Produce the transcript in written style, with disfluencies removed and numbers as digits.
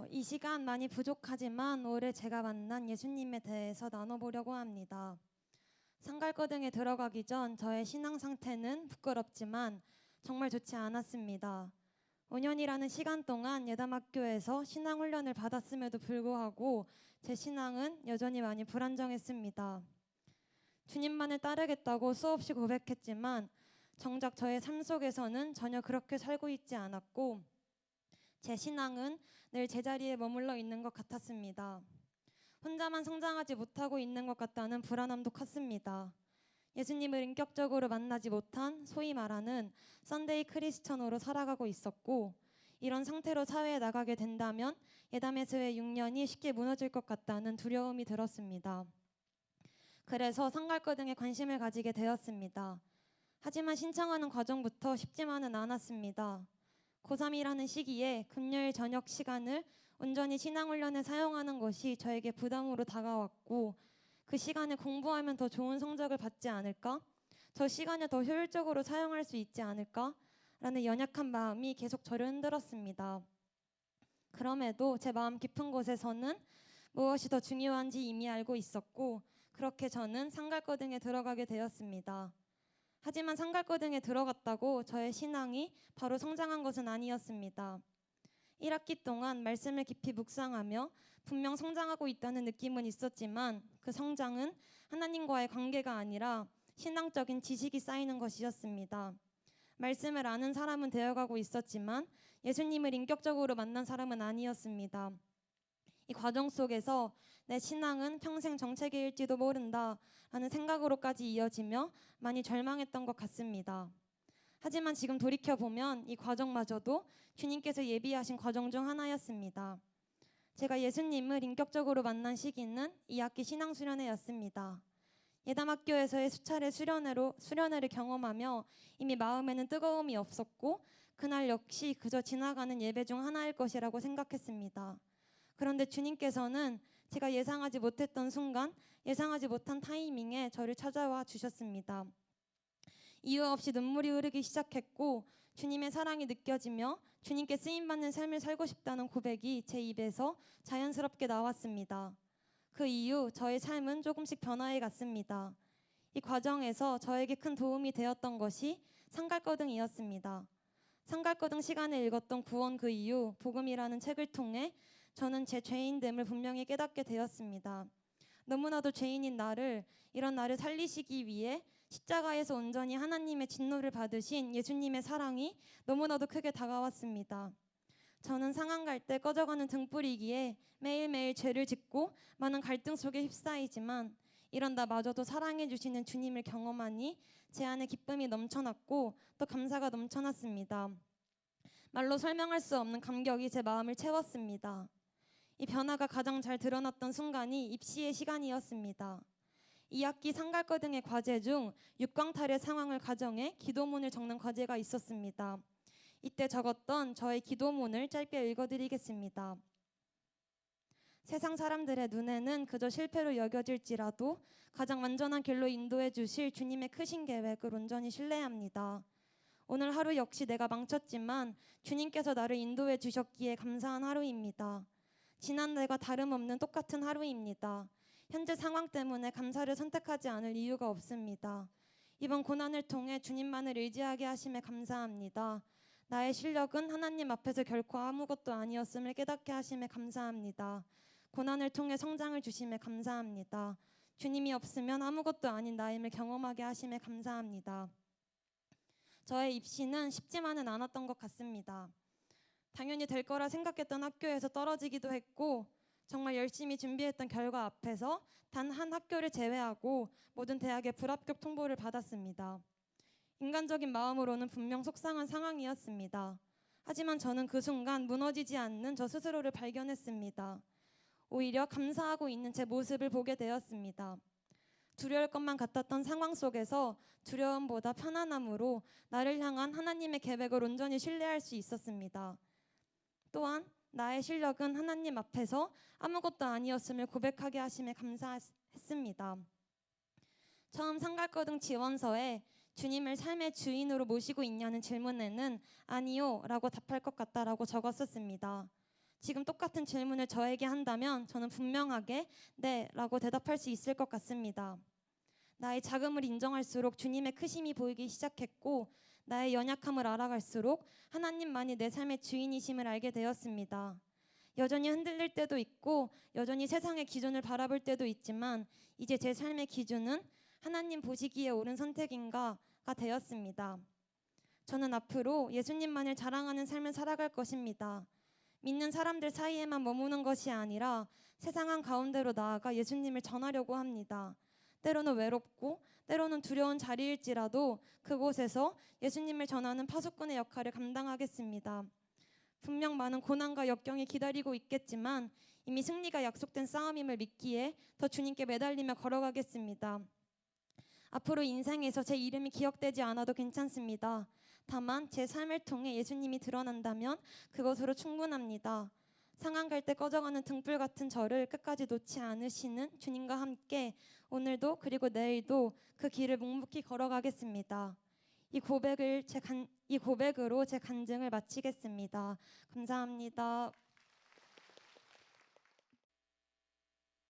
이 시간 많이 부족하지만 올해 제가 만난 예수님에 대해서 나눠보려고 합니다. 상갈거등에 들어가기 전 저의 신앙 상태는 부끄럽지만 정말 좋지 않았습니다. 5년이라는 시간 동안 예담학교에서 신앙 훈련을 받았음에도 불구하고 제 신앙은 여전히 많이 불안정했습니다. 주님만을 따르겠다고 수없이 고백했지만 정작 저의 삶 속에서는 전혀 그렇게 살고 있지 않았고 제 신앙은 늘 제자리에 머물러 있는 것 같았습니다. 혼자만 성장하지 못하고 있는 것 같다는 불안함도 컸습니다. 예수님을 인격적으로 만나지 못한 소위 말하는 썬데이 크리스천으로 살아가고 있었고 이런 상태로 사회에 나가게 된다면 예담에서의 6년이 쉽게 무너질 것 같다는 두려움이 들었습니다. 그래서 상갈거등에 관심을 가지게 되었습니다. 하지만 신청하는 과정부터 쉽지만은 않았습니다. 고3이라는 시기에 금요일 저녁 시간을 온전히 신앙훈련에 사용하는 것이 저에게 부담으로 다가왔고 그 시간에 공부하면 더 좋은 성적을 받지 않을까? 저 시간을 더 효율적으로 사용할 수 있지 않을까? 라는 연약한 마음이 계속 저를 흔들었습니다. 그럼에도 제 마음 깊은 곳에서는 무엇이 더 중요한지 이미 알고 있었고 그렇게 저는 상갈거등에 들어가게 되었습니다. 하지만 상갈거등에 들어갔다고 저의 신앙이 바로 성장한 것은 아니었습니다. 1학기 동안 말씀을 깊이 묵상하며 분명 성장하고 있다는 느낌은 있었지만 그 성장은 하나님과의 관계가 아니라 신앙적인 지식이 쌓이는 것이었습니다. 말씀을 아는 사람은 되어가고 있었지만 예수님을 인격적으로 만난 사람은 아니었습니다. 이 과정 속에서 내 신앙은 평생 정체기일지도 모른다 라는 생각으로까지 이어지며 많이 절망했던 것 같습니다. 하지만 지금 돌이켜보면 이 과정마저도 주님께서 예비하신 과정 중 하나였습니다. 제가 예수님을 인격적으로 만난 시기는 2학기 신앙수련회였습니다. 예담학교에서의 수차례 수련회를 경험하며 이미 마음에는 뜨거움이 없었고 그날 역시 그저 지나가는 예배 중 하나일 것이라고 생각했습니다. 그런데 주님께서는 제가 예상하지 못했던 순간, 예상하지 못한 타이밍에 저를 찾아와 주셨습니다. 이유 없이 눈물이 흐르기 시작했고 주님의 사랑이 느껴지며 주님께 쓰임받는 삶을 살고 싶다는 고백이 제 입에서 자연스럽게 나왔습니다. 그 이후 저의 삶은 조금씩 변화해 갔습니다. 이 과정에서 저에게 큰 도움이 되었던 것이 상갈거등이었습니다. 상갈거등 시간에 읽었던 구원 그 이유 복음이라는 책을 통해 저는 제 죄인됨을 분명히 깨닫게 되었습니다. 너무나도 죄인인 이런 나를 살리시기 위해 십자가에서 온전히 하나님의 진노를 받으신 예수님의 사랑이 너무나도 크게 다가왔습니다. 저는 상한 갈 때 꺼져가는 등불이기에 매일매일 죄를 짓고 많은 갈등 속에 휩싸이지만 이런 나마저도 사랑해 주시는 주님을 경험하니 제 안에 기쁨이 넘쳐났고 또 감사가 넘쳐났습니다. 말로 설명할 수 없는 감격이 제 마음을 채웠습니다. 이 변화가 가장 잘 드러났던 순간이 입시의 시간이었습니다. 2학기 상갈거등의 과제 중 육광탈의 상황을 가정해 기도문을 적는 과제가 있었습니다. 이때 적었던 저의 기도문을 짧게 읽어드리겠습니다. 세상 사람들의 눈에는 그저 실패로 여겨질지라도 가장 완전한 길로 인도해 주실 주님의 크신 계획을 온전히 신뢰합니다. 오늘 하루 역시 내가 망쳤지만 주님께서 나를 인도해 주셨기에 감사한 하루입니다. 지난날과 다름없는 똑같은 하루입니다. 현재 상황 때문에 감사를 선택하지 않을 이유가 없습니다. 이번 고난을 통해 주님만을 의지하게 하심에 감사합니다. 나의 실력은 하나님 앞에서 결코 아무것도 아니었음을 깨닫게 하심에 감사합니다. 고난을 통해 성장을 주심에 감사합니다. 주님이 없으면 아무것도 아닌 나임을 경험하게 하심에 감사합니다. 저의 입시는 쉽지만은 않았던 것 같습니다. 당연히 될 거라 생각했던 학교에서 떨어지기도 했고 정말 열심히 준비했던 결과 앞에서 단 한 학교를 제외하고 모든 대학의 불합격 통보를 받았습니다. 인간적인 마음으로는 분명 속상한 상황이었습니다. 하지만 저는 그 순간 무너지지 않는 저 스스로를 발견했습니다. 오히려 감사하고 있는 제 모습을 보게 되었습니다. 두려울 것만 같았던 상황 속에서 두려움보다 편안함으로 나를 향한 하나님의 계획을 온전히 신뢰할 수 있었습니다. 또한 나의 실력은 하나님 앞에서 아무것도 아니었음을 고백하게 하심에 감사했습니다. 처음 상갈거등 지원서에 주님을 삶의 주인으로 모시고 있냐는 질문에는 아니요 라고 답할 것 같다라고 적었었습니다. 지금 똑같은 질문을 저에게 한다면 저는 분명하게 네 라고 대답할 수 있을 것 같습니다. 나의 작음을 인정할수록 주님의 크심이 보이기 시작했고 나의 연약함을 알아갈수록 하나님만이 내 삶의 주인이심을 알게 되었습니다. 여전히 흔들릴 때도 있고 여전히 세상의 기준을 바라볼 때도 있지만 이제 제 삶의 기준은 하나님 보시기에 옳은 선택인가가 되었습니다. 저는 앞으로 예수님만을 자랑하는 삶을 살아갈 것입니다. 믿는 사람들 사이에만 머무는 것이 아니라 세상 한가운데로 나아가 예수님을 전하려고 합니다. 때로는 외롭고 때로는 두려운 자리일지라도 그곳에서 예수님을 전하는 파수꾼의 역할을 감당하겠습니다. 분명 많은 고난과 역경이 기다리고 있겠지만 이미 승리가 약속된 싸움임을 믿기에 더 주님께 매달리며 걸어가겠습니다. 앞으로 인생에서 제 이름이 기억되지 않아도 괜찮습니다. 다만 제 삶을 통해 예수님이 드러난다면 그것으로 충분합니다. 상한 갈 때 꺼져가는 등불 같은 저를 끝까지 놓지 않으시는 주님과 함께 오늘도 그리고 내일도 그 길을 묵묵히 걸어가겠습니다. 이 고백으로 제 간증을 마치겠습니다. 감사합니다.